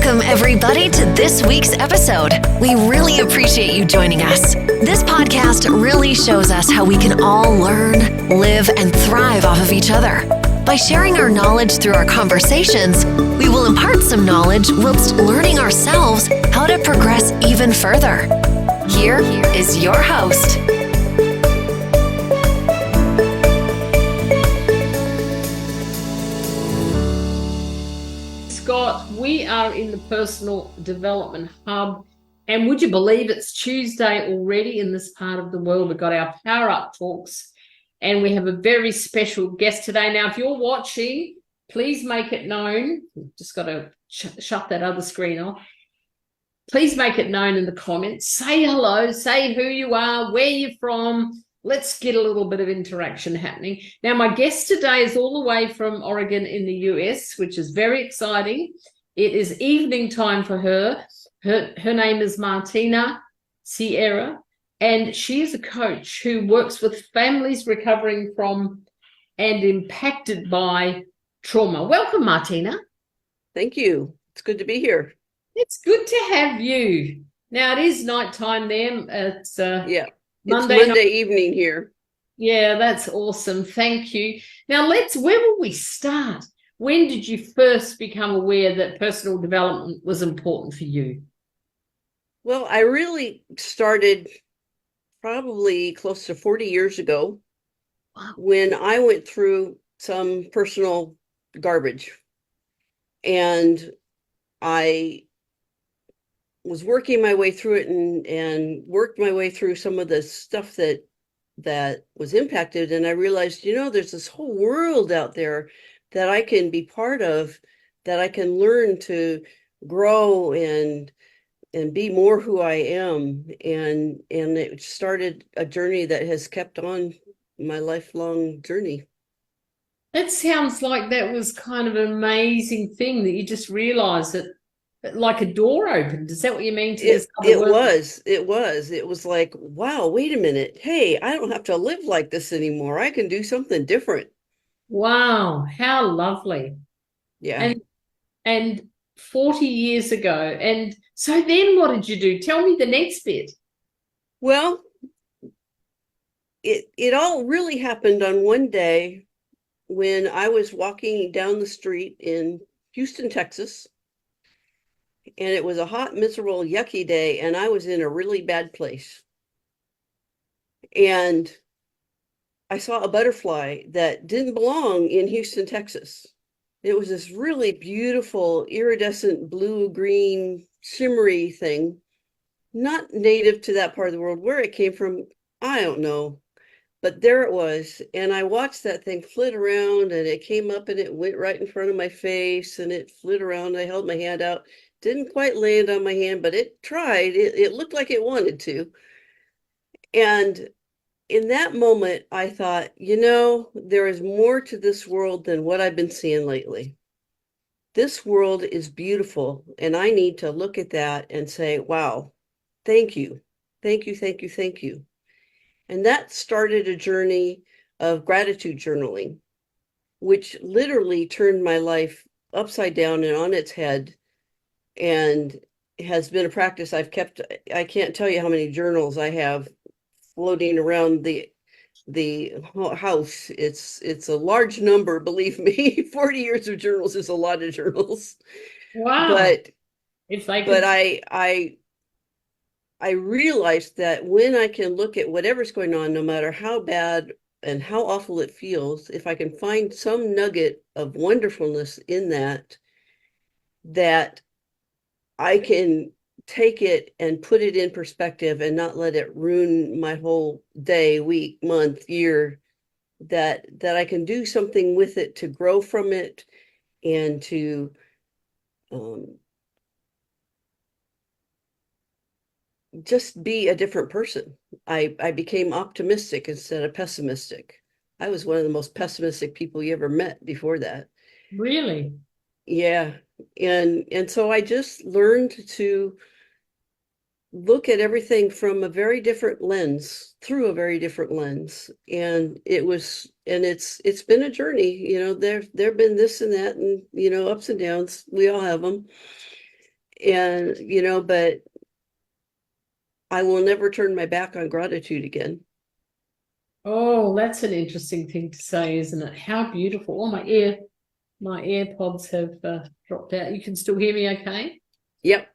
Welcome, everybody, to this week's episode. We really appreciate you joining us. This podcast really shows us how we can all learn, live, and thrive off of each other. By sharing our knowledge through our conversations, we will impart some knowledge whilst learning ourselves how to progress even further. Here is your host. Scott, we are in the Personal Development Hub, and would you believe it's Tuesday already in this part of the world? We've got our Power Up Talks, and we have a very special guest today. Now, if you're watching, please make it known. Just got to shut that other screen off. Please make it known in the comments. Say hello, say who you are, where you're from. Let's get a little bit of interaction happening. Now, my guest today is all the way from Oregon in the US, which is very exciting. It is evening time for her. Her name is Martina Sierra, and she is a coach who works with families recovering from and impacted by trauma. Welcome, Martina. Thank you. It's good to be here. It's good to have you. Now, it is nighttime there. It's Monday evening here. Yeah, that's awesome. Thank you. Now, where will we start? When did you first become aware that personal development was important for you? Well, I really started probably close to 40 years ago. Wow. When I went through some personal garbage, and I was working my way through it and worked my way through some of the stuff that was impacted. And I realized, there's this whole world out there that I can be part of, that I can learn to grow and be more who I am. And it started a journey that has kept on my lifelong journey. It sounds like that was kind of an amazing thing that you just realized that, like a door opened. Is that what you mean? It was like, wow, wait a minute. Hey, I don't have to live like this anymore. I can do something different. Wow, how lovely. Yeah. And 40 years ago. And so then what did you do? Tell me the next bit. Well, it all really happened on one day when I was walking down the street in Houston, Texas. And it was a hot, miserable, yucky day, and I was in a really bad place. And I saw a butterfly that didn't belong in Houston, Texas. It was this really beautiful, iridescent, blue-green, shimmery thing, not native to that part of the world. Where it came from, I don't know. But there it was, and I watched that thing flit around, and it came up, and it went right in front of my face, and it flit around. I held my hand out. Didn't quite land on my hand, but it tried. It looked like it wanted to. And in that moment, I thought, there is more to this world than what I've been seeing lately. This world is beautiful, and I need to look at that and say, wow, thank you. Thank you, thank you, thank you. And that started a journey of gratitude journaling, which literally turned my life upside down and on its head, and has been a practice I've kept. I can't tell you how many journals I have floating around the house. It's a large number, believe me. 40 years of journals is a lot of journals. Wow. But I realized that when I can look at whatever's going on, no matter how bad and how awful it feels, if I can find some nugget of wonderfulness in that I can take it and put it in perspective and not let it ruin my whole day, week, month, year, that I can do something with it to grow from it and to just be a different person. I became optimistic instead of pessimistic. I was one of the most pessimistic people you ever met before that. Really? Yeah. And so I just learned to look at everything from a very different lens, through a very different lens. And it's been a journey. There've been this and that, and ups and downs. We all have them. And, but I will never turn my back on gratitude again. Oh, that's an interesting thing to say, isn't it? How beautiful. Oh, my AirPods have dropped out. You can still hear me okay? Yep.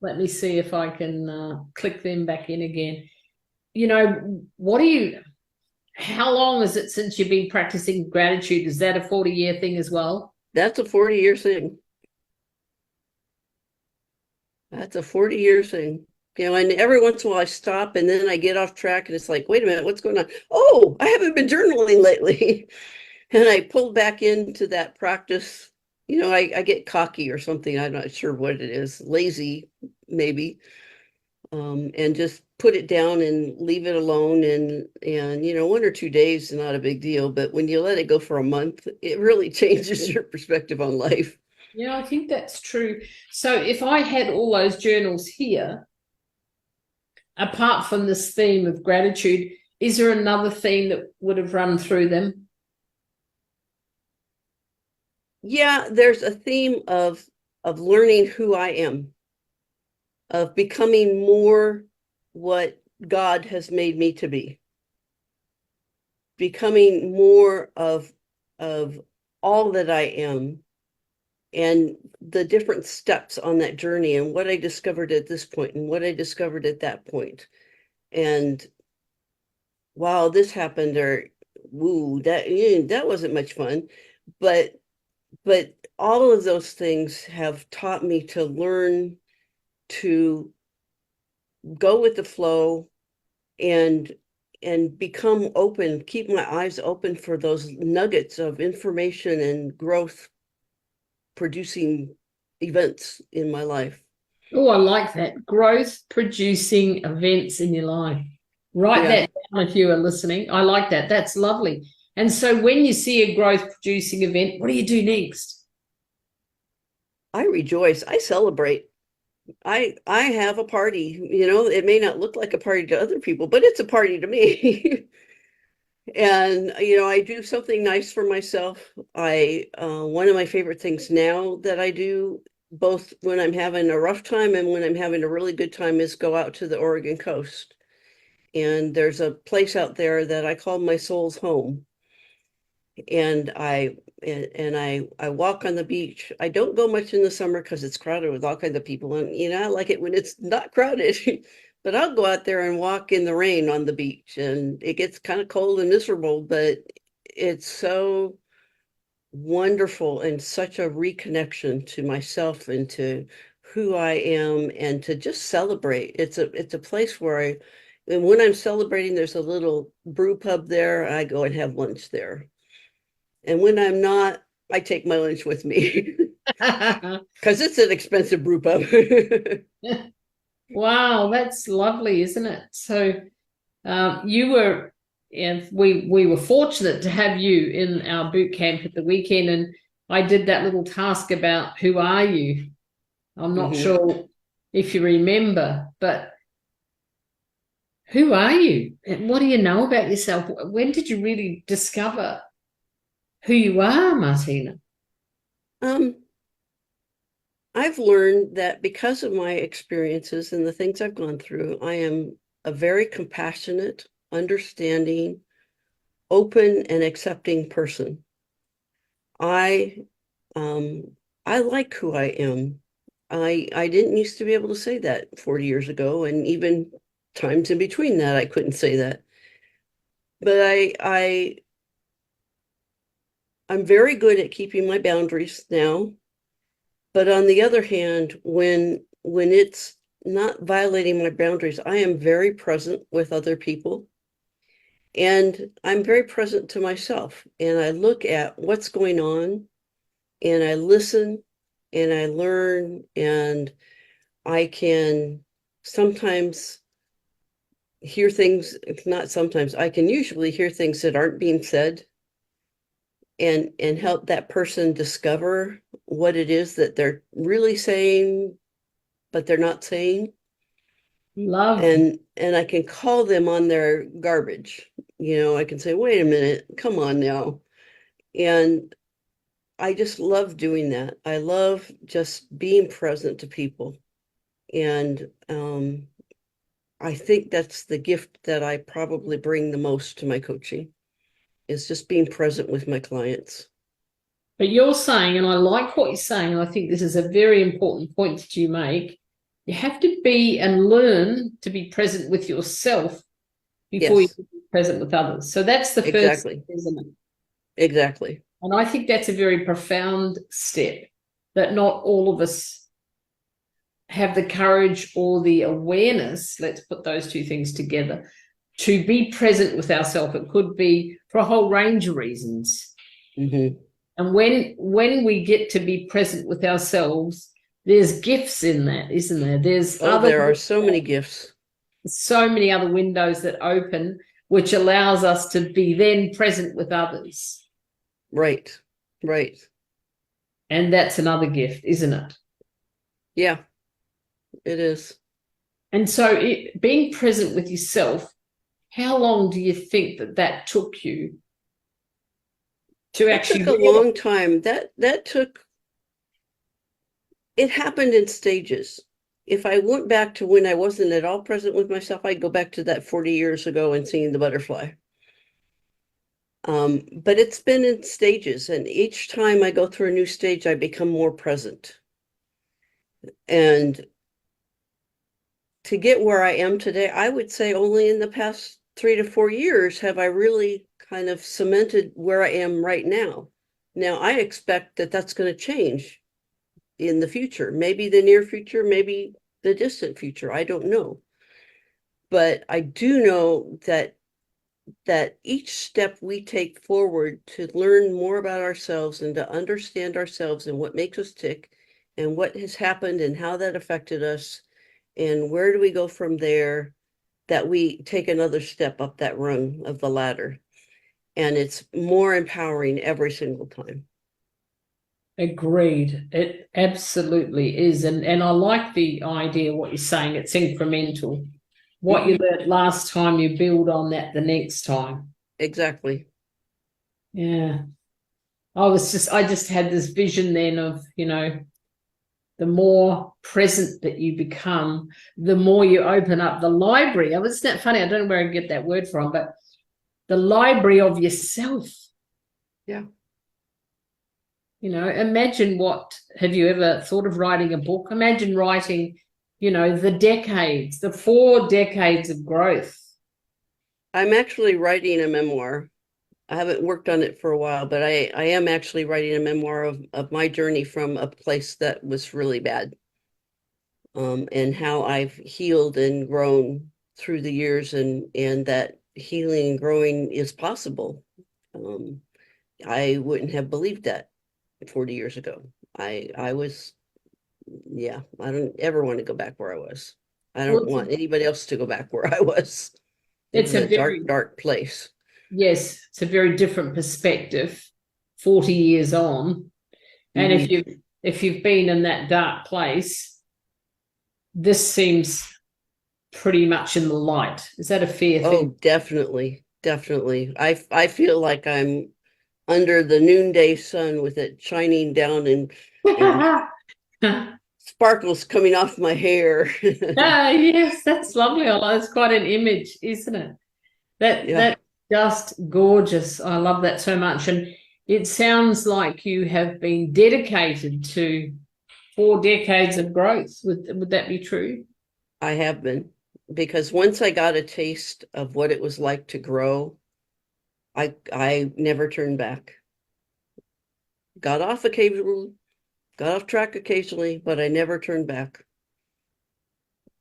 Let me see if I can click them back in again. How long is it since you've been practicing gratitude? Is that a 40-year thing as well? That's a 40-year thing. That's a 40-year thing. And every once in a while I stop and then I get off track and it's like, wait a minute, what's going on? Oh, I haven't been journaling lately. And I pulled back into that practice. I get cocky or something. I'm not sure what it is. Lazy, maybe. And just put it down and leave it alone. And 1 or 2 days is not a big deal. But when you let it go for a month, it really changes your perspective on life. Yeah, I think that's true. So if I had all those journals here, apart from this theme of gratitude, is there another theme that would have run through them? Yeah, there's a theme of learning who I am, of becoming more what God has made me to be, becoming more of all that I am, and the different steps on that journey, and what I discovered at this point and what I discovered at that point. And wow, this happened, or woo, that wasn't much fun. But all of those things have taught me to learn to go with the flow and become open, keep my eyes open for those nuggets of information and growth producing events in my life. Oh, I like that. Growth producing events in your life. Write that down if you are listening. I like that. That's lovely. And so when you see a growth producing event, what do you do next? I rejoice. I celebrate. I have a party. It may not look like a party to other people, but it's a party to me. And I do something nice for myself. One of my favorite things now that I do, both when I'm having a rough time and when I'm having a really good time, is go out to the Oregon coast. And there's a place out there that I call my soul's home. And I walk on the beach. I don't go much in the summer because it's crowded with all kinds of people. And I like it when it's not crowded. But I'll go out there and walk in the rain on the beach, and it gets kind of cold and miserable, but it's so wonderful and such a reconnection to myself and to who I am, and to just celebrate. It's a place where and when I'm celebrating, there's a little brew pub there. I go and have lunch there. And when I'm not, I take my lunch with me because it's an expensive brew pub. Wow, that's lovely, isn't it? So you were, and we were fortunate to have you in our boot camp at the weekend, and I did that little task about who are you. I'm not sure if you remember, but who are you? And what do you know about yourself? When did you really discover who you are, Martina? I've learned that because of my experiences and the things I've gone through, I am a very compassionate, understanding, open, and accepting person. I like who I am. I didn't used to be able to say that 40 years ago, and even times in between that, I couldn't say that. But I'm very good at keeping my boundaries now. But on the other hand, when it's not violating my boundaries, I am very present with other people. And I'm very present to myself. And I look at what's going on, and I listen, and I learn, and I can sometimes hear things, not sometimes, I can usually hear things that aren't being said, and help that person discover what it is that they're really saying, but they're not saying. Love. And I can call them on their garbage. I can say, wait a minute, come on now. And I just love doing that. I love just being present to people. And I think that's the gift that I probably bring the most to my coaching, is just being present with my clients. But you're saying, and I like what you're saying, and I think this is a very important point that you make, you have to be and learn to be present with yourself before you Yes, can be present with others. So that's the first exactly. step, isn't it? Exactly. And I think that's a very profound step that not all of us have the courage or the awareness, let's put those two things together, to be present with ourselves. It could be for a whole range of reasons. Mm-hmm. And when we get to be present with ourselves, there's gifts in that, isn't there? There are so many gifts. So many other windows that open, which allows us to be then present with others. Right. Right. And that's another gift, isn't it? Yeah, it is. And so being present with yourself, how long do you think that took you to actually? It took a long time. It happened in stages. If I went back to when I wasn't at all present with myself, I'd go back to that 40 years ago and seeing the butterfly. But it's been in stages, and each time I go through a new stage, I become more present. And to get where I am today, I would say only in the past 3 to 4 years have I really kind of cemented where I am right now. Now, I expect that that's going to change in the future, maybe the near future, maybe the distant future. I don't know. But I do know that each step we take forward to learn more about ourselves and to understand ourselves and what makes us tick and what has happened and how that affected us and where do we go from there, that we take another step up that rung of the ladder. And it's more empowering every single time. Agreed. It absolutely is. And I like the idea, what you're saying, it's incremental. What you learned last time, you build on that the next time. Exactly. Yeah. I just had this vision then of, the more present that you become, the more you open up the library. Isn't that funny? I don't know where I get that word from, but the library of yourself. Yeah. Imagine have you ever thought of writing a book? Imagine writing, the 4 decades of growth. I'm actually writing a memoir. I haven't worked on it for a while, but I am actually writing a memoir of my journey from a place that was really bad, and how I've healed and grown through the years, and that healing and growing is possible. I wouldn't have believed that 40 years ago. I don't ever want to go back where I was. I don't want anybody else to go back where I was. It's a dark place. Yes, it's a very different perspective 40 years on. And if you've been in that dark place, this seems pretty much in the light. Is that a fair thing? Oh, definitely. Definitely. I feel like I'm under the noonday sun with it shining down and sparkles coming off my hair. Yes, that's lovely. It's quite an image, isn't it? That's just gorgeous. I love that so much. And it sounds like you have been dedicated to 4 decades of growth. Would that be true? I have been, because once I got a taste of what it was like to grow, I never turned back. Got off track occasionally, but I never turned back.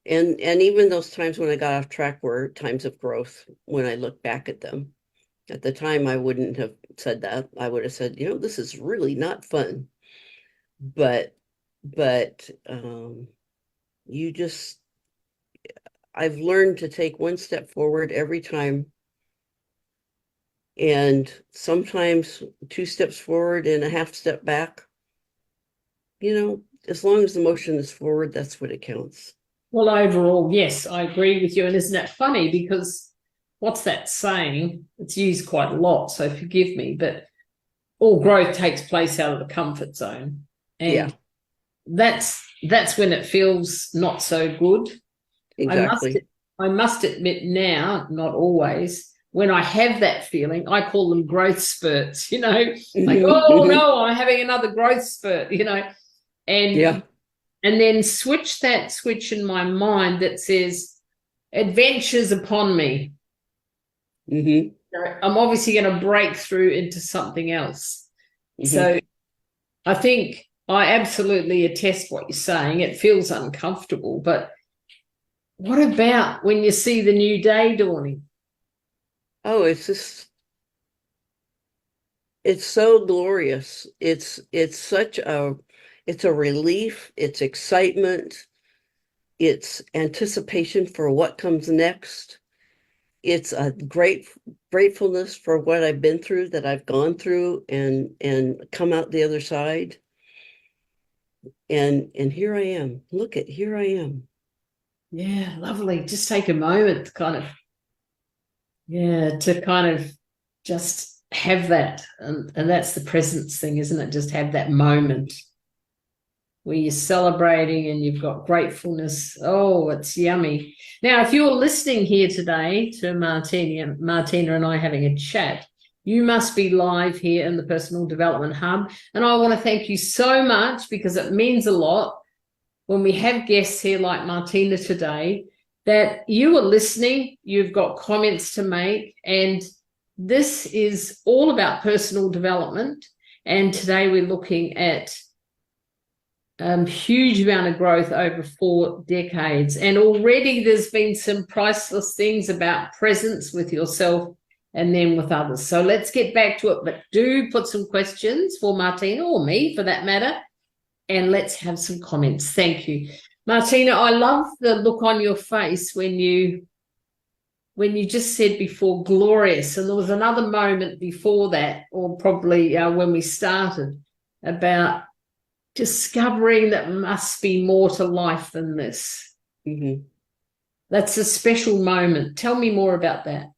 And even those times when I got off track were times of growth when I look back at them. At the time, I wouldn't have said that. I would have said, this is really not fun. But I've learned to take one step forward every time. And sometimes 2 steps forward and a half step back. As long as the motion is forward, that's what it counts. Well, overall, yes, I agree with you. And isn't that funny? Because what's that saying? It's used quite a lot, so forgive me, but all growth takes place out of the comfort zone. And that's that's when it feels not so good. Exactly. I must admit now, not always, when I have that feeling, I call them growth spurts, like, oh no, I'm having another growth spurt, and Yeah. and then switch in my mind that says adventures upon me. I'm obviously going to break through into something else. So I think I absolutely attest what you're saying. It feels uncomfortable, but what about when you see the new day dawning? Oh, it's so glorious. It's a relief, it's excitement, it's anticipation for what comes next. It's a gratefulness for what I've been through, that I've gone through and come out the other side. And here I am. Here I am. Yeah, lovely. Just take a moment to kind of just have that. And that's the presence thing, isn't it? Just have that moment where you're celebrating and you've got gratefulness. Oh, it's yummy. Now, if you're listening here today to Martina and I having a chat, you must be live here in the Personal Development Hub. And I want to thank you so much, because it means a lot when we have guests here like Martina today, that you are listening, you've got comments to make, and this is all about personal development. And today we're looking at huge amount of growth over 4 decades. And already there's been some priceless things about presence with yourself and then with others. So let's get back to it, but do put some questions for Martina, or me for that matter, and let's have some comments. Thank you. Martina, I love the look on your face when you just said before glorious, and there was another moment before that, or probably when we started, about discovering that must be more to life than this. That's a special moment. Tell me more about that.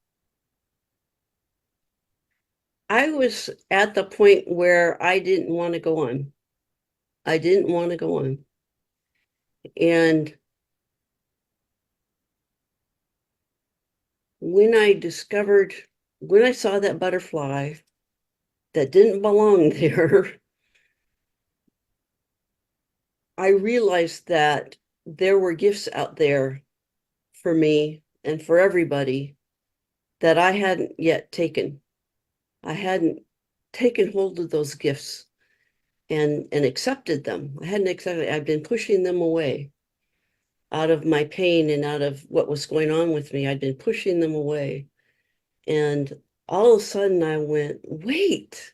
I was at the point where I didn't want to go on. I didn't want to go on. And when I saw that butterfly that didn't belong there, I realized that there were gifts out there for me and for everybody that I hadn't yet taken. I hadn't taken hold of those gifts and accepted them. I hadn't accepted. I've been pushing them away out of my pain and out of what was going on with me. I'd been pushing them away. And all of a sudden I went, wait,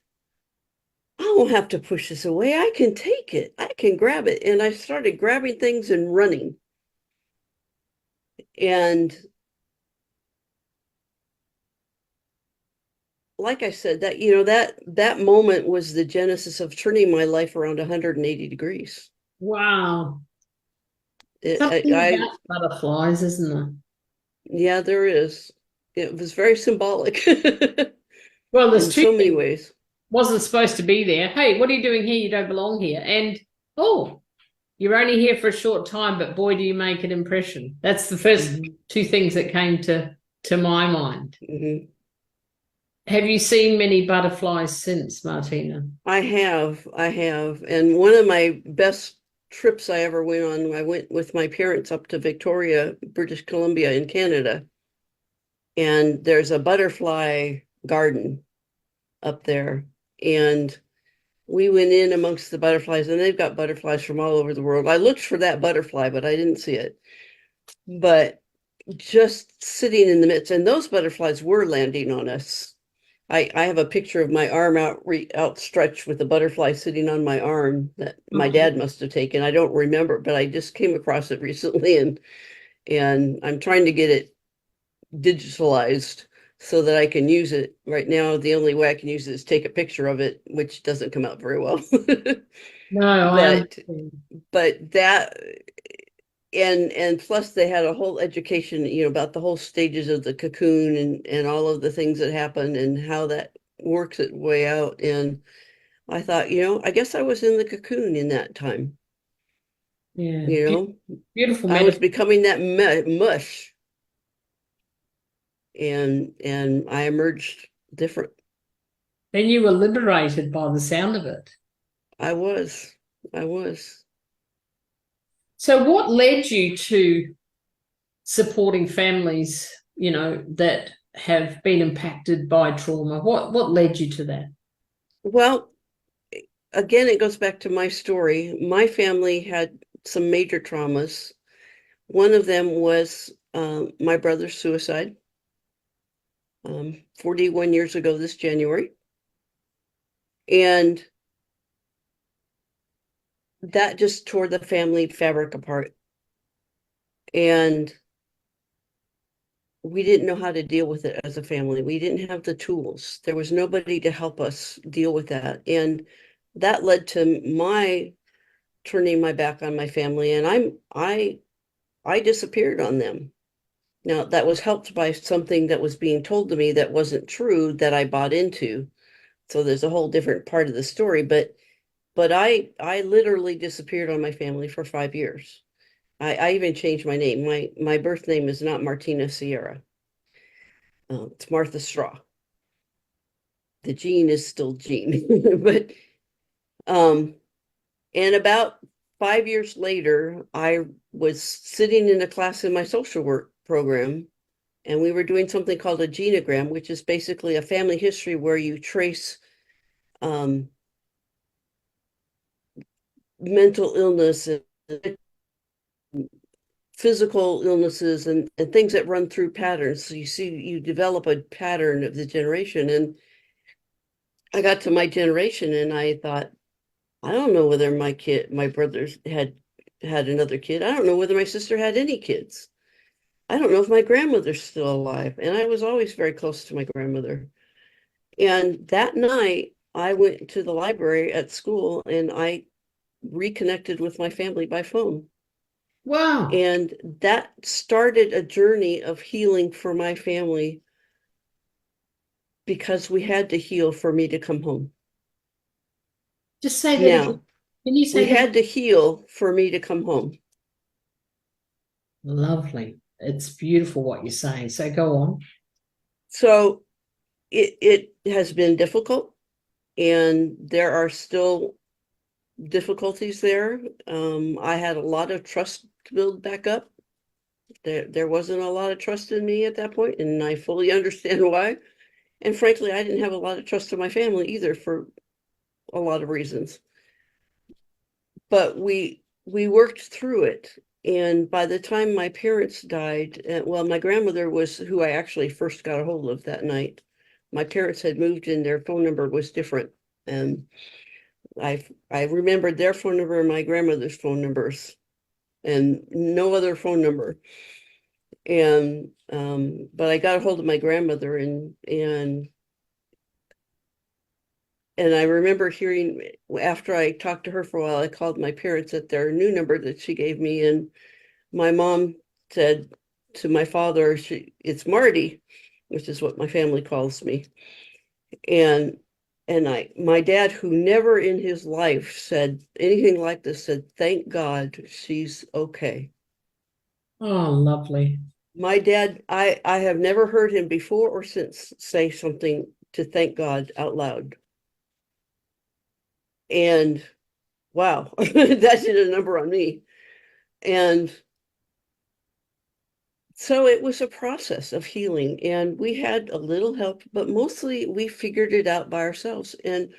I don't have to push this away. I can take it. I can grab it. And I started grabbing things and running. And like I said, that moment was the genesis of turning my life around 180 degrees. Wow. Something about butterflies, isn't there? Yeah, there is. It was very symbolic. Well, there's in so many ways. Wasn't supposed to be there. Hey, what are you doing here? You don't belong here. And you're only here for a short time, but boy, do you make an impression. That's the first 2 things that came to my mind. Have you seen many butterflies since, Martina? I have. And one of my best trips I ever went on, I went with my parents up to Victoria, British Columbia in Canada. And there's a butterfly garden up there. And we went in amongst the butterflies, and they've got butterflies from all over the world. I looked for that butterfly, but I didn't see it. But just sitting in the midst, and those butterflies were landing on us. I have a picture of my arm outstretched with a butterfly sitting on my arm that my dad must have taken. I don't remember, but I just came across it recently, and I'm trying to get it digitalized so that I can use it. Right now, the only way I can use it is take a picture of it, which doesn't come out very well. No, but that, and plus they had a whole education, about the whole stages of the cocoon and all of the things that happen and how that works its way out. And I thought, I guess I was in the cocoon in that time. Yeah. You know, Beautiful I was metaphor. becoming that mush, and I emerged different. Then you were liberated by the sound of it. I was. I was. So what led you to supporting families, that have been impacted by trauma? What led you to that? Well, again, it goes back to my story. My family had some major traumas. One of them was my brother's suicide 41 years ago this January. And that just tore the family fabric apart. And we didn't know how to deal with it as a family. We didn't have the tools. There was nobody to help us deal with that. And that led to my turning my back on my family. And I disappeared on them. Now, that was helped by something that was being told to me that wasn't true that I bought into. So there's a whole different part of the story, but I literally disappeared on my family for 5 years. I even changed my name. My birth name is not Martina Sierra. It's Martha Straw. The Jean is still Jean, but and about 5 years later, I was sitting in a class in my social work program, and we were doing something called a genogram, which is basically a family history where you trace mental illness and physical illnesses and things that run through patterns. So you develop a pattern of the generation. And I got to my generation and I thought, I don't know whether my brothers had another kid. I don't know whether my sister had any kids. I don't know if my grandmother's still alive. And I was always very close to my grandmother. And that night, I went to the library at school and I reconnected with my family by phone. Wow. And that started a journey of healing for my family because we had to heal for me to come home. Just say that again. Now, Can you we say that? had to heal for me to come home. Lovely. It's beautiful what you're saying. So go on. So it has been difficult and there are still difficulties there. I had a lot of trust to build back up. There wasn't a lot of trust in me at that point, and I fully understand why. And frankly, I didn't have a lot of trust in my family either for a lot of reasons. But we worked through it. And by the time my parents died, well, my grandmother was who I actually first got a hold of that night. My parents had moved and their phone number was different. And I remembered their phone number and my grandmother's phone numbers and no other phone number. And but I got a hold of my grandmother and I remember hearing after I talked to her for a while, I called my parents at their new number that she gave me, and my mom said to my father, it's Marty, which is what my family calls me. And my dad, who never in his life said anything like this, said, "Thank God she's okay." Oh, lovely. My dad, I have never heard him before or since say something to thank God out loud. And wow, that did a number on me. And so it was a process of healing, and we had a little help, but mostly we figured it out by ourselves. And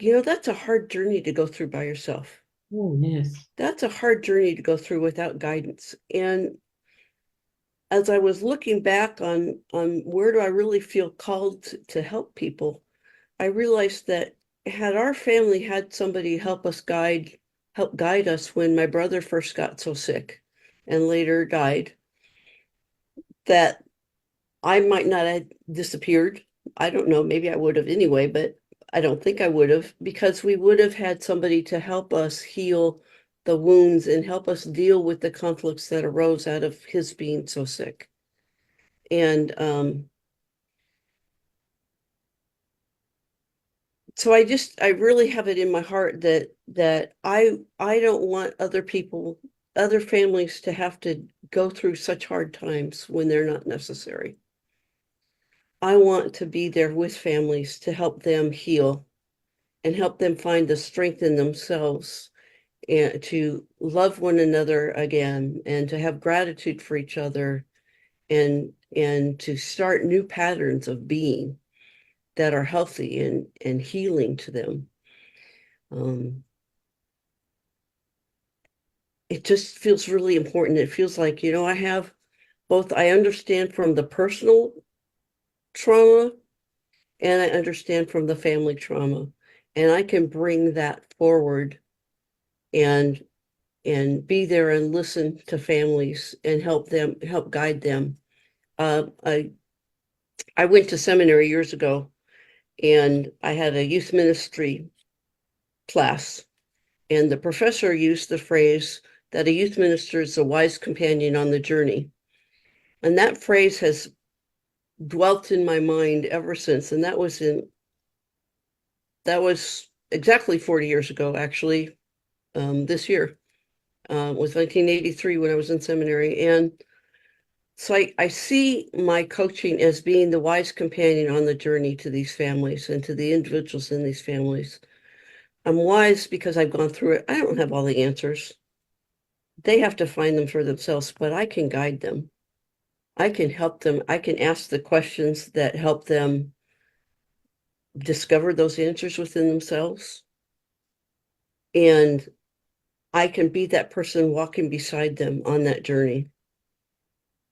that's a hard journey to go through by yourself. Oh, yes. That's a hard journey to go through without guidance. And as I was looking back on where do I really feel called to help people, I realized that had our family had somebody help guide us when my brother first got so sick and later died, that I might not have disappeared. I don't know, maybe I would have anyway, but I don't think I would have, because we would have had somebody to help us heal the wounds and help us deal with the conflicts that arose out of his being so sick. And So I really have it in my heart that I don't want other families to have to go through such hard times when they're not necessary. I want to be there with families to help them heal and help them find the strength in themselves and to love one another again and to have gratitude for each other and to start new patterns of being that are healthy and healing to them. It just feels really important. It feels like, I have both, I understand from the personal trauma and I understand from the family trauma. And I can bring that forward and be there and listen to families and help guide them. I went to seminary years ago and I had a youth ministry class, and the professor used the phrase that a youth minister is a wise companion on the journey. And that phrase has dwelt in my mind ever since. And that was exactly 40 years ago, actually, this year. It was 1983 when I was in seminary. And so I see my coaching as being the wise companion on the journey to these families and to the individuals in these families. I'm wise because I've gone through it. I don't have all the answers. They have to find them for themselves, but I can guide them. I can help them. I can ask the questions that help them discover those answers within themselves. And I can be that person walking beside them on that journey.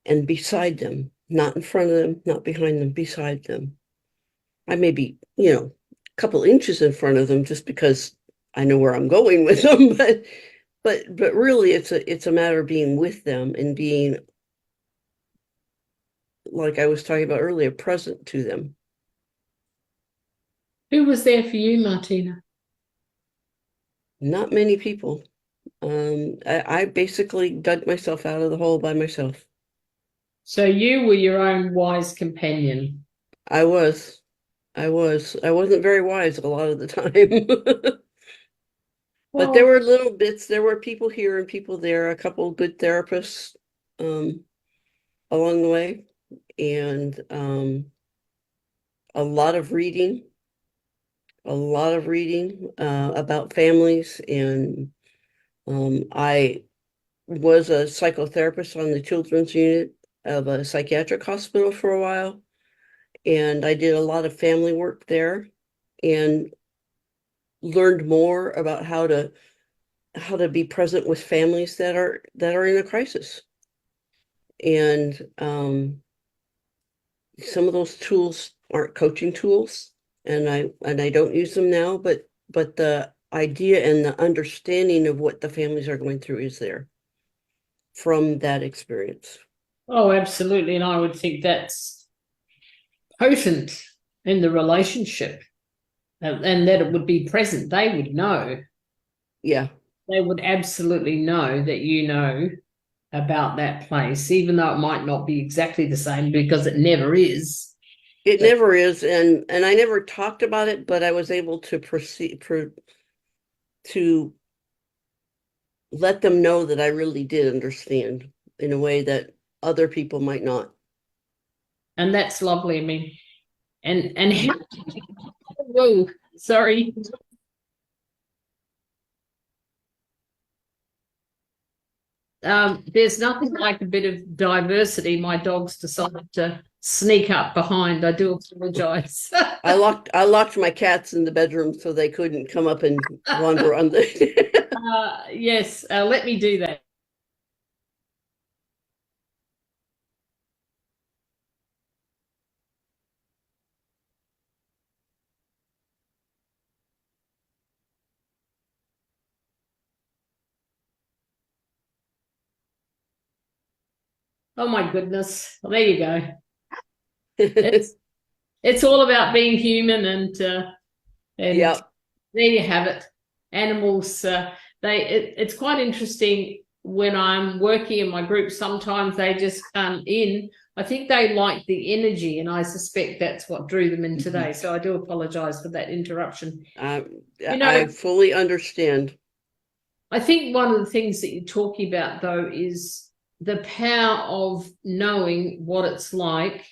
And beside them, not in front of them, not behind them, beside them. I may be, a couple inches in front of them just because I know where I'm going with them, but really it's a matter of being with them and being, like I was talking about earlier, present to them. Who was there for you, Martina? Not many people. I basically dug myself out of the hole by myself. So you were your own wise companion. I wasn't very wise a lot of the time. But there were little bits, there were people here and people there, a couple of good therapists along the way, and a lot of reading about families. And I was a psychotherapist on the children's unit of a psychiatric hospital for a while, and I did a lot of family work there and learned more about how to be present with families that are in a crisis. And some of those tools aren't coaching tools, and I don't use them now, but the idea and the understanding of what the families are going through is there from that experience. Oh, absolutely. And I would think that's potent in the relationship, and that it would be present. They would know. Yeah. They would absolutely know that you know about that place, even though it might not be exactly the same, because it never is. It never is, and I never talked about it, but I was able to to let them know that I really did understand in a way that other people might not. And that's lovely. I mean, and whoa, sorry. There's nothing like a bit of diversity. My dogs decided to sneak up behind. I do apologize. I locked my cats in the bedroom so they couldn't come up and wander on the yes, let me do that. Oh my goodness. Well, there you go. It's all about being human, and yeah. There you have it. Animals, it's quite interesting when I'm working in my group. Sometimes they just come in I think they liked the energy, and I suspect that's what drew them in today. So I do apologize for that interruption. I fully understand. I think one of the things that you're talking about, though, is the power of knowing what it's like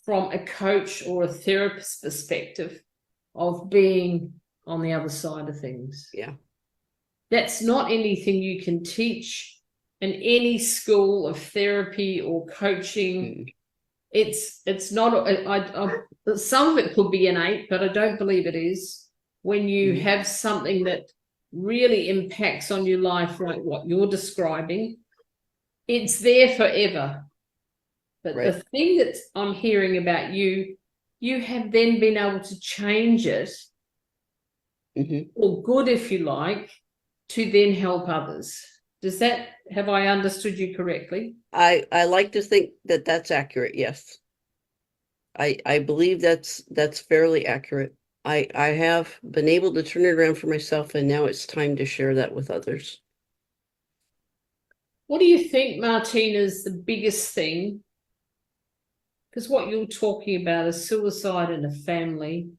from a coach or a therapist perspective of being on the other side of things. Yeah. That's not anything you can teach in any school of therapy or coaching. It's not, some of it could be innate, but I don't believe it is. When you have something that really impacts on your life, like what you're describing, it's there forever. But the thing that I'm hearing about you, you have then been able to change it, or good, if you like, to then help others. Have I understood you correctly? I like to think that that's accurate. Yes. I believe that's fairly accurate. I have been able to turn it around for myself, and now it's time to share that with others. What do you think, Martina, is the biggest thing? Because what you're talking about is suicide in a family.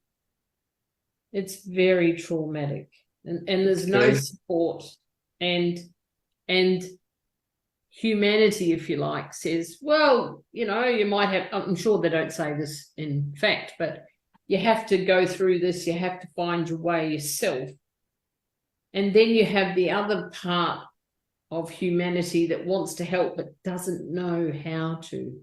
It's very traumatic, and there's no support, and humanity, if you like, says, well, you might have, I'm sure they don't say this in fact, but you have to go through this, you have to find your way yourself. And then you have the other part of humanity that wants to help but doesn't know how to.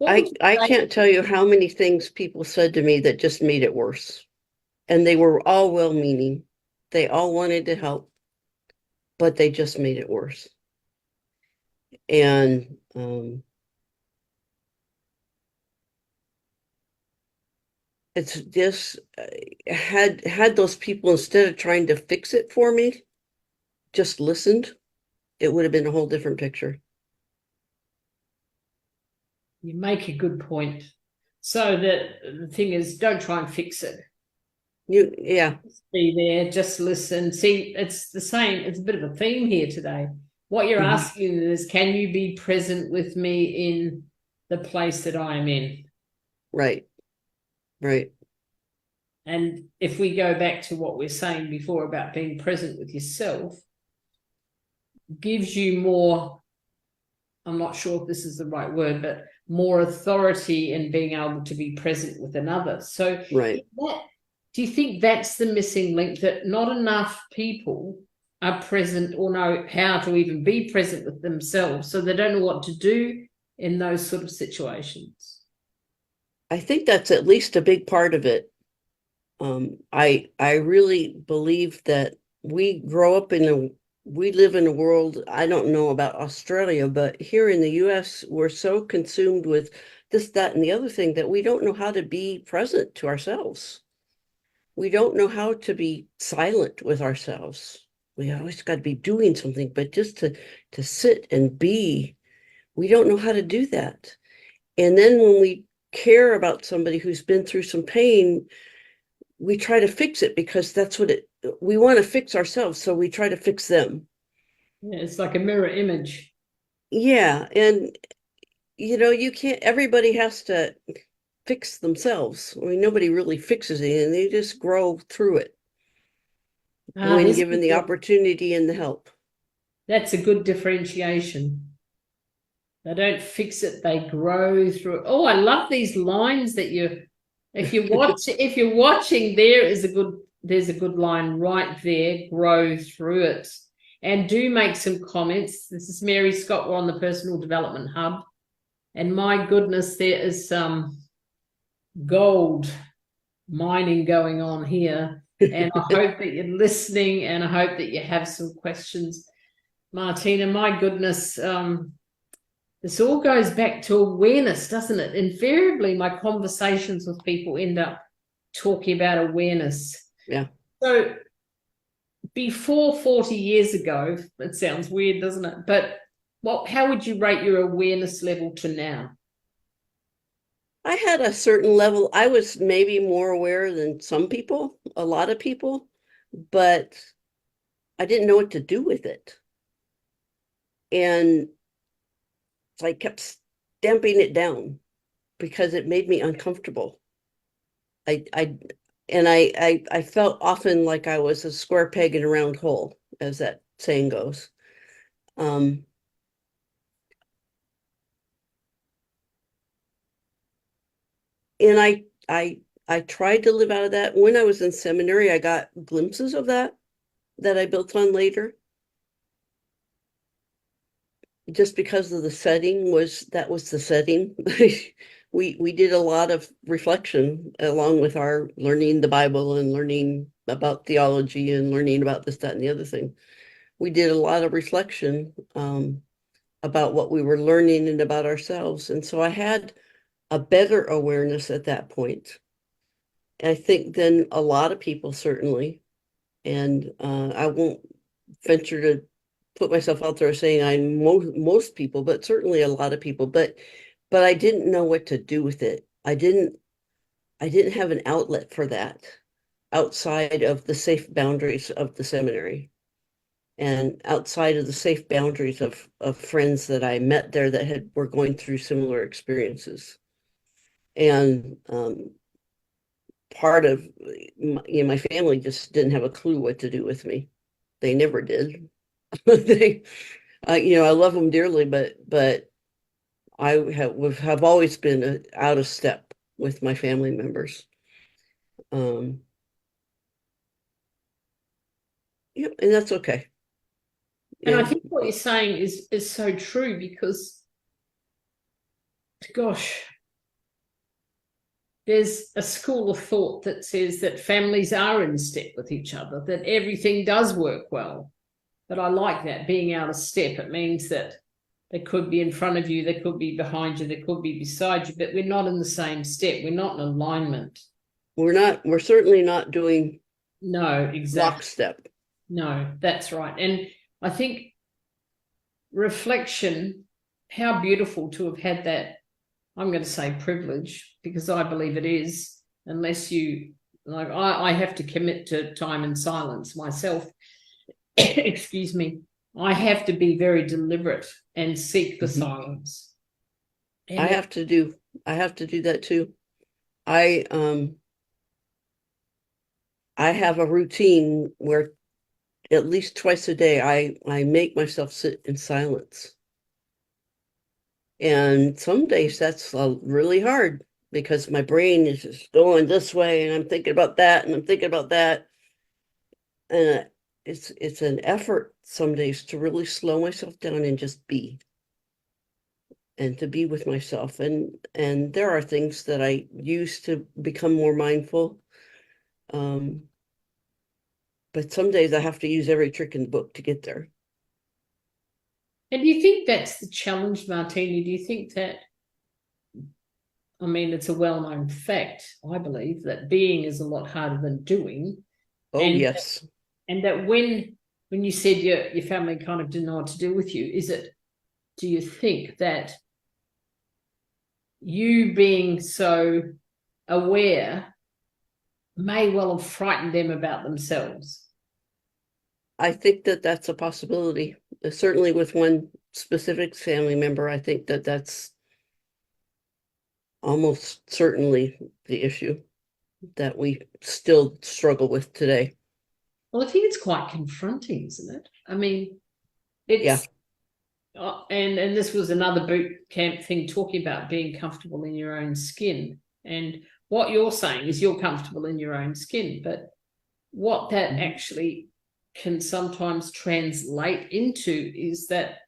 I can't tell you how many things people said to me that just made it worse. And they were all well-meaning. They all wanted to help, but they just made it worse. And it's just had those people, instead of trying to fix it for me, just listened, it would have been a whole different picture. You make a good point. So that the thing is, don't try and fix it. Just be there, just listen. See, it's the same. It's a bit of a theme here today. What you're asking is, can you be present with me in the place that I am in? Right. And if we go back to what we're saying before about being present with yourself, gives you more, I'm not sure if this is the right word, but more authority in being able to be present with another. So do you think that's the missing link, that not enough people are present or know how to even be present with themselves, so they don't know what to do in those sort of situations? I think that's at least a big part of it. I really believe that we live in a world, I don't know about Australia, but here in the US, we're so consumed with this, that, and the other thing that we don't know how to be present to ourselves. We don't know how to be silent with ourselves. We always got to be doing something, but just to sit and be, we don't know how to do that. And then when we care about somebody who's been through some pain, we try to fix it, because that's what we want to fix ourselves. So we try to fix them. Yeah, it's like a mirror image. Yeah. And, you can't, everybody has to fix themselves. I mean, nobody really fixes it, and they just grow through it when given the opportunity and the help. That's a good differentiation. They don't fix it, they grow through it. Oh, I love these lines that if you're watching, there's a good line right there, grow through it. And do make some comments. This is Mary Scott, we're on the Personal Development Hub. And my goodness, there is some gold mining going on here. And I hope that you're listening, and I hope that you have some questions. Martina, my goodness, this all goes back to awareness, doesn't it? Invariably, my conversations with people end up talking about awareness. Yeah. So before 40 years ago, it sounds weird, doesn't it? But how would you rate your awareness level to now? I had a certain level. I was maybe more aware than some people, a lot of people, but I didn't know what to do with it. And so I kept damping it down because it made me uncomfortable. I felt often like I was a square peg in a round hole, as that saying goes. And I tried to live out of that. When I was in seminary, I got glimpses of that I built on later. Just because of the setting was the setting. We did a lot of reflection along with our learning the Bible and learning about theology and learning about this, that, and the other thing. We did a lot of reflection about what we were learning and about ourselves. And so I had a better awareness at that point. I think than a lot of people, certainly. And I won't venture to put myself out there saying I'm most people, but certainly a lot of people. But I didn't know what to do with it. I didn't have an outlet for that outside of the safe boundaries of the seminary and outside of the safe boundaries of friends that I met there that were going through similar experiences. And part of my family just didn't have a clue what to do with me. They never did. They, I love them dearly, but I have always been out of step with my family members. And that's okay. And I think what you're saying is so true because, gosh, there's a school of thought that says that families are in step with each other, that everything does work well. But I like that, being out of step. It means that they could be in front of you, they could be behind you, they could be beside you, but we're not in the same step. We're not in alignment. We're certainly not doing lockstep. No, that's right. And I think reflection, how beautiful to have had that, I'm going to say privilege, because I believe it is, unless you, like, I have to commit to time and silence myself. Excuse me. I have to be very deliberate and seek the silence. And I have to do that too. I have a routine where at least twice a day I make myself sit in silence. And some days that's really hard because my brain is just going this way and I'm thinking about that and I'm thinking about that. And it's an effort some days to really slow myself down and just be. And to be with myself. And there are things that I use to become more mindful. But some days I have to use every trick in the book to get there. do you think that's the challenge, Martina? Do you think that, I mean, it's a well-known fact, I believe, that being is a lot harder than doing. Oh, yes. And that when you said your family kind of didn't know what to do with you, do you think that you being so aware may well have frightened them about themselves? I think that that's a possibility. Certainly with one specific family member, I think that that's almost certainly the issue that we still struggle with today. Well, I think it's quite confronting, isn't it? I mean, it's and this was another boot camp thing talking about being comfortable in your own skin. And what you're saying is you're comfortable in your own skin, but what that actually can sometimes translate into is that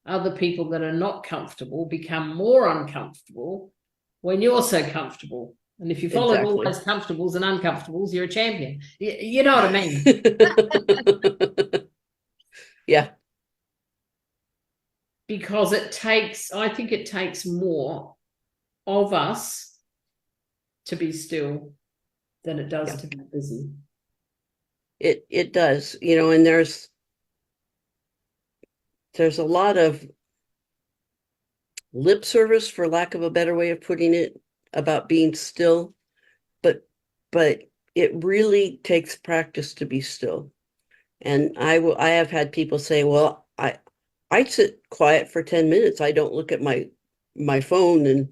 other people that are not comfortable become more uncomfortable when you're so comfortable. And if you follow all those comfortables and uncomfortables, you're a champion. You know what I mean? Yeah. Because I think it takes more of us to be still than it does to be busy. It does, and there's a lot of lip service, for lack of a better way of putting it, about being still, but it really takes practice to be still. And I have had people say, well, I sit quiet for 10 minutes. I don't look at my my phone, and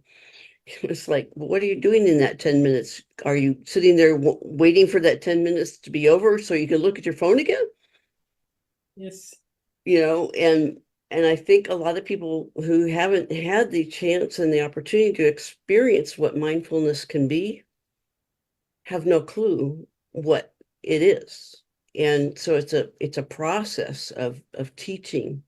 it's like, what are you doing in that 10 minutes? Are you sitting there waiting for that 10 minutes to be over so you can look at your phone again? Yes. And I think a lot of people who haven't had the chance and the opportunity to experience what mindfulness can be have no clue what it is. And so it's a process of teaching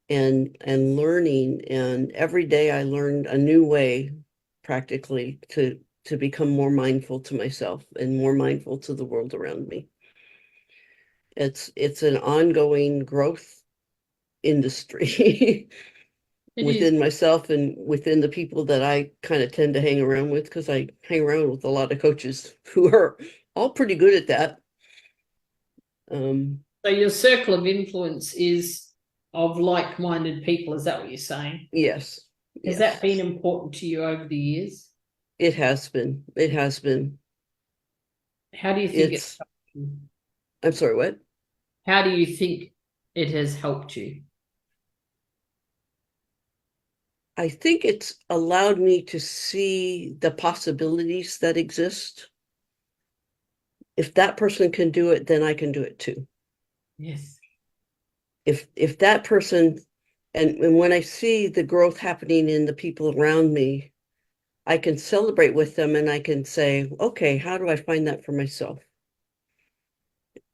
and learning. And every day I learned a new way practically to become more mindful to myself and more mindful to the world around me. It's an ongoing growth industry within myself and within the people that I kind of tend to hang around with, because I hang around with a lot of coaches who are all pretty good at that. So your circle of influence is of like-minded people, is that what you're saying? Yes. Has that been important to you over the years? It has been. It has been. How do you think I'm sorry, what? How do you think it has helped you? I think it's allowed me to see the possibilities that exist. If that person can do it, then I can do it too. Yes. If that person, and when I see the growth happening in the people around me, I can celebrate with them and I can say, okay, how do I find that for myself?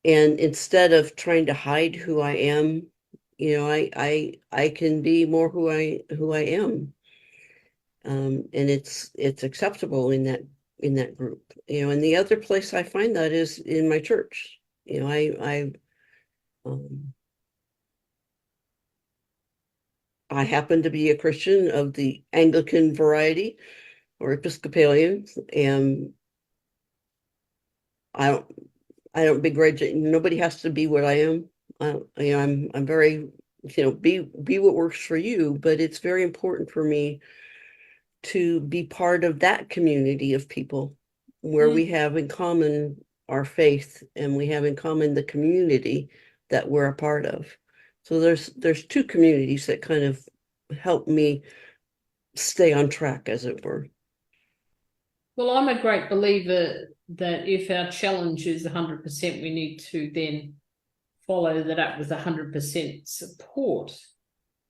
And instead of trying to hide who I am, I can be more who I am. And it's acceptable in that group. And the other place I find that is in my church. I happen to be a Christian of the Anglican variety or Episcopalian, and I don't begrudge it. Nobody has to be what I am. I'm very, be what works for you, but it's very important for me to be part of that community of people where we have in common our faith and we have in common the community that we're a part of. So there's two communities that kind of help me stay on track, as it were. Well, I'm a great believer that if our challenge is 100%, we need to then follow that up with 100% support.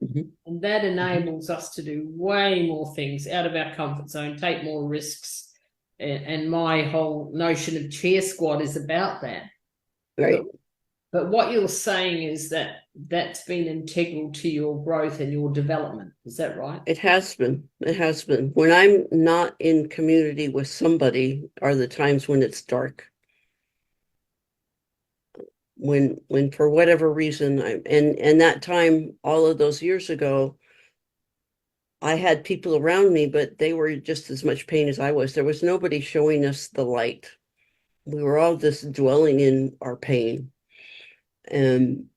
Mm-hmm. And that enables us to do way more things out of our comfort zone, take more risks. And my whole notion of Cheer Squad is about that. Right. But what you're saying is that that's been integral to your growth and your development. Is that right? It has been. It has been. When I'm not in community with somebody are the times when it's dark. When for whatever reason, and that time, all of those years ago, I had people around me, but they were just as much pain as I was. There was nobody showing us the light. We were all just dwelling in our pain. And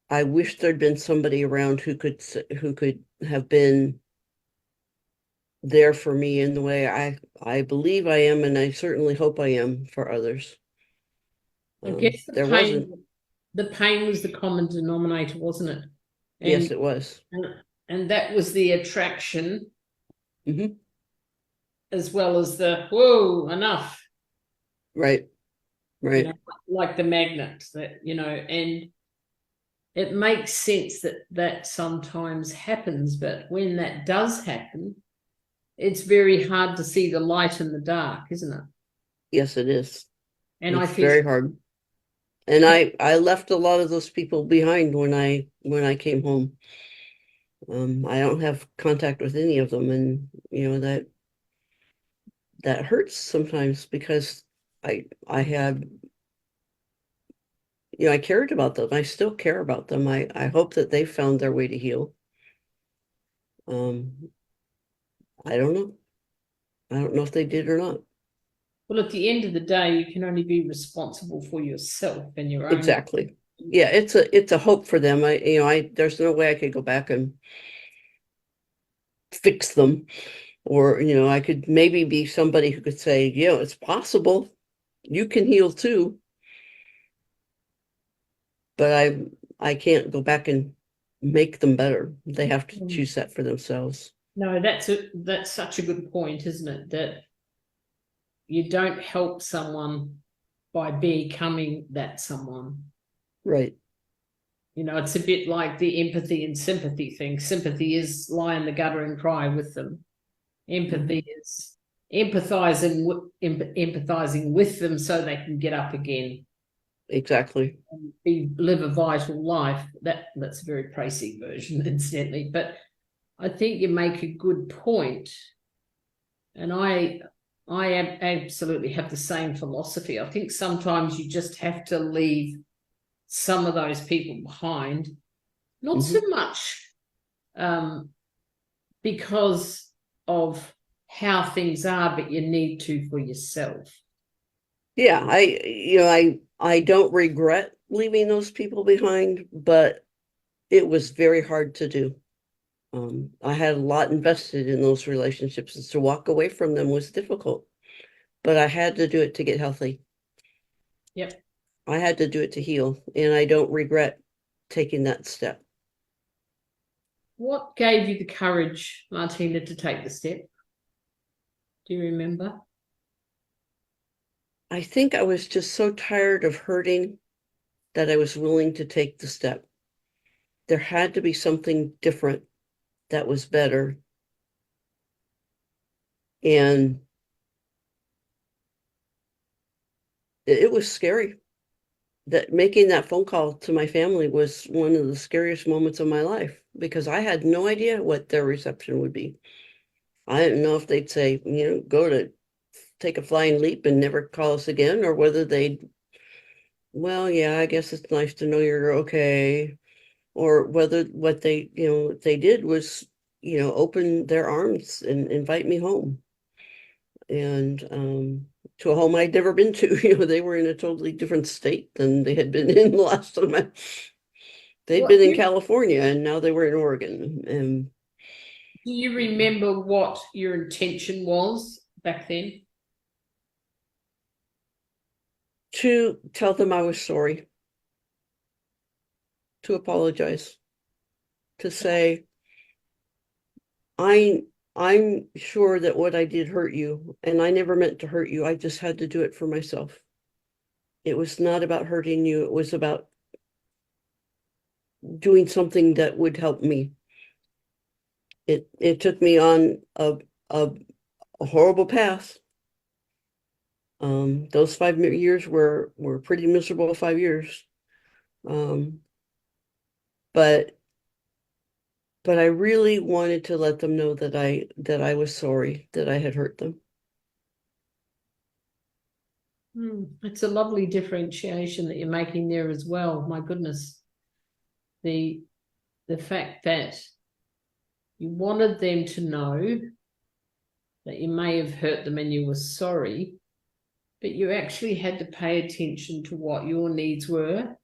I wish there'd been somebody around who could have been there for me in the way I believe I am, and I certainly hope I am for others. I guess there wasn't. The pain was the common denominator, wasn't it? And, yes, it was. And that was the attraction, mm-hmm. as well as the, whoa, enough. Right. Like the magnet that, and it makes sense that sometimes happens, but when that does happen, it's very hard to see the light in the dark, isn't it? Yes, it is. And it's very hard. And I left a lot of those people behind when I came home. I don't have contact with any of them, and that hurts sometimes because I had, I cared about them. I still care about them. I hope that they found their way to heal. I don't know. I don't know if they did or not. Well, at the end of the day, you can only be responsible for yourself and your own. Exactly. Yeah, it's a hope for them. There's no way I could go back and fix them, or I could maybe be somebody who could say, it's possible, you can heal too. But I can't go back and make them better. They have to choose that for themselves. No, that's such a good point, isn't it? That you don't help someone by becoming that someone. Right. You know, it's a bit like the empathy and sympathy thing. Sympathy is lie in the gutter and cry with them. Empathy is empathizing with them so they can get up again. Exactly. And live a vital life. That's a very pricey version, incidentally. But I think you make a good point. And I absolutely have the same philosophy. I think sometimes you just have to leave some of those people behind, not so much because of how things are, but you need to for yourself. Yeah, I don't regret leaving those people behind, but it was very hard to do. I had a lot invested in those relationships, and to walk away from them was difficult, but I had to do it to get healthy. Yep. I had to do it to heal, and I don't regret taking that step. What gave you the courage, Martina, to take the step? Do you remember? I think I was just so tired of hurting that I was willing to take the step. There had to be something different that was better. And it was scary. That making that phone call to my family was one of the scariest moments of my life, because I had no idea what their reception would be. I didn't know if they'd say, go to take a flying leap and never call us again, or whether they'd, well, yeah, I guess it's nice to know you're okay. Or whether what they did was, open their arms and invite me home. And to a home I'd never been to. They were in a totally different state than they had been in the last time. They'd been in California, and now they were in Oregon. And do you remember what your intention was back then? To tell them I was sorry, to apologize, to say, I'm sure that what I did hurt you, and I never meant to hurt you. I just had to do it for myself. It was not about hurting you. It was about doing something that would help me. It took me on a horrible path. Those 5 years were pretty miserable 5 years. But I really wanted to let them know that I was sorry that I had hurt them. It's a lovely differentiation that you're making there as well. My goodness. The fact that you wanted them to know that you may have hurt them and you were sorry, but you actually had to pay attention to what your needs were.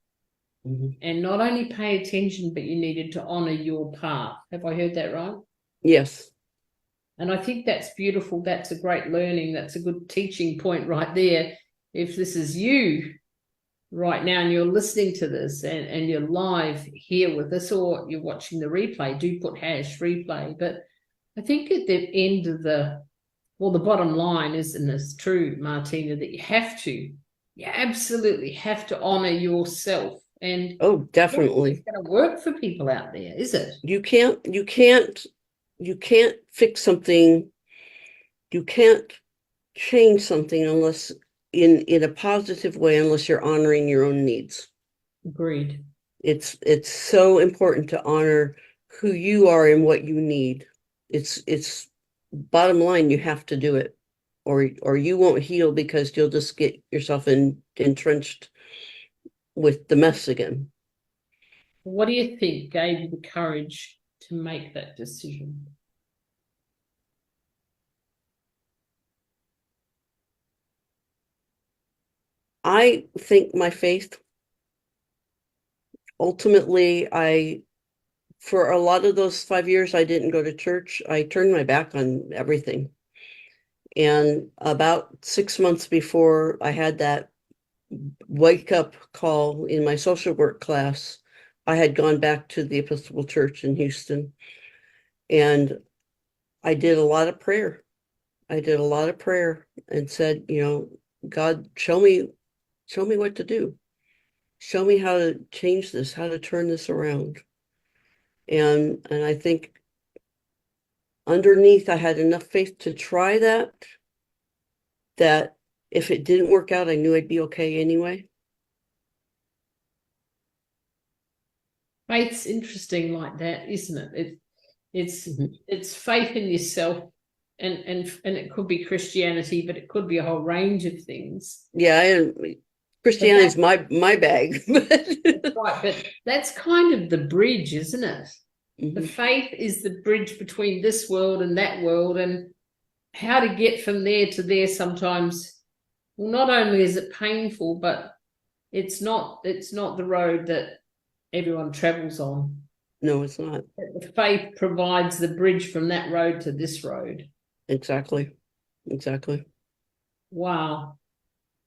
And not only pay attention, but you needed to honor your path. Have I heard that right? Yes. And I think that's beautiful. That's a great learning. That's a good teaching point right there. If this is you right now and you're listening to this and you're live here with us, or you're watching the replay, do put #replay. But I think at the end of the bottom line isn't this true, Martina, that you absolutely have to honor yourself. And oh, definitely, it's going to work for people out there, is it? You can't fix something. You can't change something unless in a positive way, unless you're honoring your own needs. Agreed. It's so important to honor who you are and what you need. It's bottom line, you have to do it, or you won't heal, because you'll just get yourself entrenched with the mess again. What do you think gave you the courage to make that decision? I think my faith. Ultimately, for a lot of those 5 years, I didn't go to church. I turned my back on everything. And about 6 months before I had that wake up call in my social work class, I had gone back to the Episcopal Church in Houston, and I did a lot of prayer. And said, God, show me what to do. Show me how to change this, how to turn this around. And I think underneath I had enough faith to try that if it didn't work out, I knew I'd be okay anyway. Faith's interesting like that, isn't it? It's Mhm. it's faith in yourself, and it could be Christianity, but it could be a whole range of things. Yeah, Christianity's my bag. Right, but that's kind of the bridge, isn't it? The Mhm. faith is the bridge between this world and that world, and how to get from there to there sometimes. Well, not only is it painful, but it's not the road that everyone travels on. No, it's not. The faith provides the bridge from that road to this road. Exactly. Wow.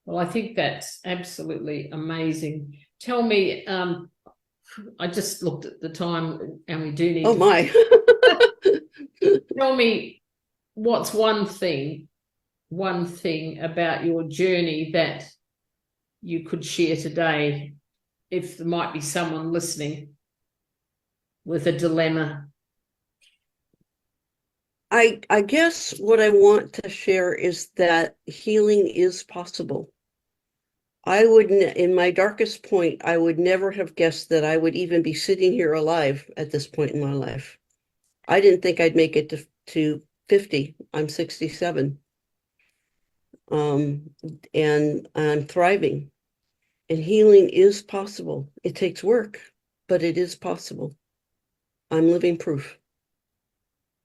Well, I think that's absolutely amazing. Tell me, I just looked at the time and we do need Oh my. Tell me, what's one thing about your journey that you could share today, if there might be someone listening with a dilemma? I guess what I want to share is that healing is possible. I wouldn't, in my darkest point, I would never have guessed that I would even be sitting here alive at this point in my life. I didn't think I'd make it to 50. I'm 67. And I'm thriving. And healing is possible. It takes work, but it is possible. I'm living proof.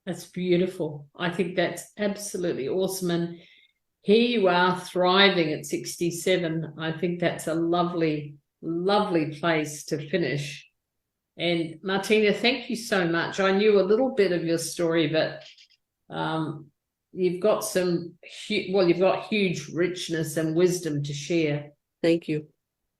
That's beautiful. I think that's absolutely awesome. And here you are thriving at 67. I think that's a lovely, lovely place to finish. And Martina, thank you so much. I knew a little bit of your story, but you've got you've got huge richness and wisdom to share. Thank you.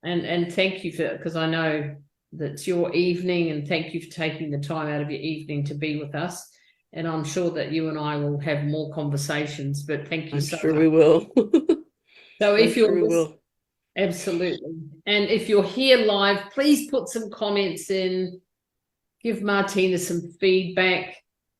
And thank you because I know that's your evening, and thank you for taking the time out of your evening to be with us. And I'm sure that you and I will have more conversations, but thank you so much. I'm sure we will. So if you're we will. Absolutely. And if you're here live, please put some comments in, give Martina some feedback,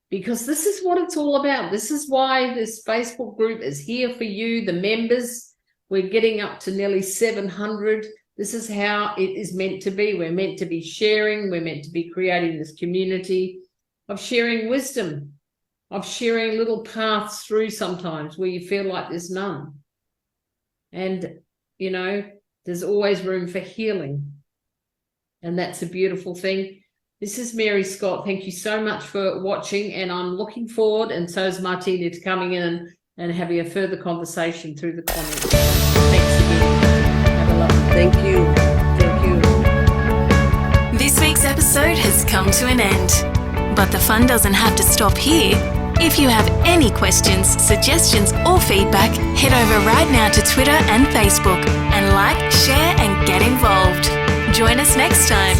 because this is what it's all about. This is why this Facebook group is here for you, the members. We're getting up to nearly 700. This is how it is meant to be. We're meant to be sharing. We're meant to be creating this community of sharing wisdom, of sharing little paths through sometimes where you feel like there's none. And, there's always room for healing. And that's a beautiful thing. This is Mary Scott. Thank you so much for watching. And I'm looking forward, and so is Martina, to coming in and having a further conversation through the comments. Thanks again. Have a lovely day. Thank you. This week's episode has come to an end. But the fun doesn't have to stop here. If you have any questions, suggestions, or feedback, head over right now to Twitter and Facebook and like, share, and get involved. Join us next time.